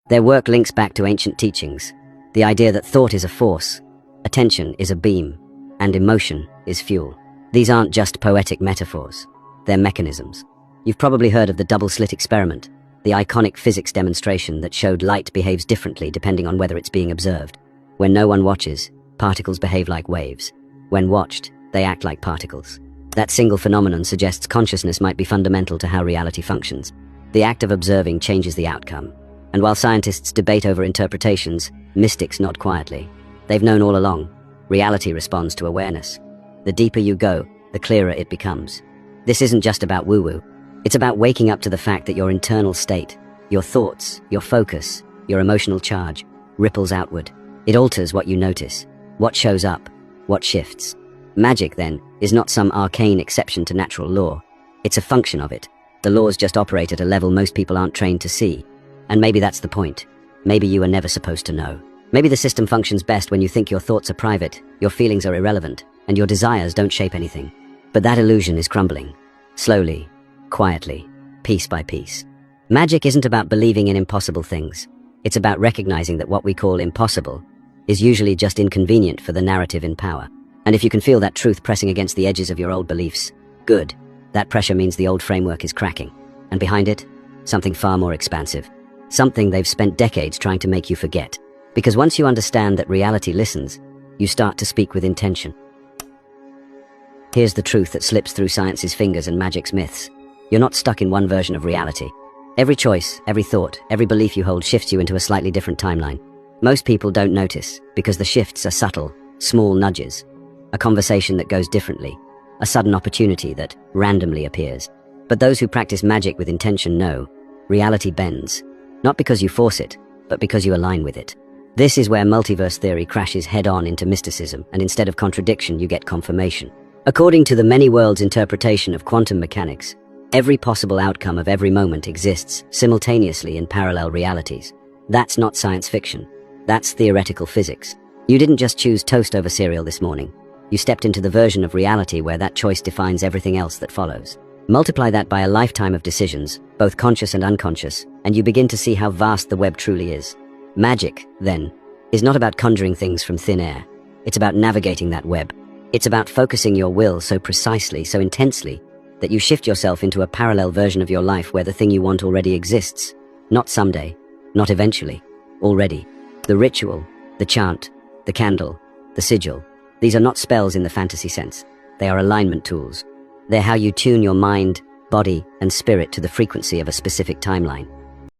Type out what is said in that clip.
Their work links back to ancient teachings, the idea that thought is a force, attention is a beam, and emotion is fuel. These aren't just poetic metaphors, they're mechanisms. You've probably heard of the double-slit experiment, the iconic physics demonstration that showed light behaves differently depending on whether it's being observed. When no one watches, particles behave like waves. When watched, they act like particles. That single phenomenon suggests consciousness might be fundamental to how reality functions. The act of observing changes the outcome. And while scientists debate over interpretations, mystics nod quietly. They've known all along. Reality responds to awareness. The deeper you go, the clearer it becomes. This isn't just about woo-woo. It's about waking up to the fact that your internal state, your thoughts, your focus, your emotional charge, ripples outward. It alters what you notice, what shows up, what shifts. Magic, then, is not some arcane exception to natural law. It's a function of it. The laws just operate at a level most people aren't trained to see. And maybe that's the point. Maybe you were never supposed to know. Maybe the system functions best when you think your thoughts are private, your feelings are irrelevant, and your desires don't shape anything. But that illusion is crumbling. Slowly, quietly, piece by piece. Magic isn't about believing in impossible things. It's about recognizing that what we call impossible is usually just inconvenient for the narrative in power. And if you can feel that truth pressing against the edges of your old beliefs, good. That pressure means the old framework is cracking. And behind it, something far more expansive. Something they've spent decades trying to make you forget. Because once you understand that reality listens, you start to speak with intention. Here's the truth that slips through science's fingers and magic's myths. You're not stuck in one version of reality. Every choice, every thought, every belief you hold shifts you into a slightly different timeline. Most people don't notice, because the shifts are subtle, small nudges. A conversation that goes differently, a sudden opportunity that randomly appears. But those who practice magic with intention know, reality bends. Not because you force it, but because you align with it. This is where multiverse theory crashes head-on into mysticism, and instead of contradiction, you get confirmation. According to the many worlds interpretation of quantum mechanics, every possible outcome of every moment exists simultaneously in parallel realities. That's not science fiction. That's theoretical physics. You didn't just choose toast over cereal this morning. You stepped into the version of reality where that choice defines everything else that follows. Multiply that by a lifetime of decisions, both conscious and unconscious, and you begin to see how vast the web truly is. Magic, then, is not about conjuring things from thin air. It's about navigating that web. It's about focusing your will so precisely, so intensely, that you shift yourself into a parallel version of your life where the thing you want already exists. Not someday, not eventually, already. The ritual, the chant, the candle, the sigil, these are not spells in the fantasy sense. They are alignment tools. They're how you tune your mind, body, and spirit to the frequency of a specific timeline.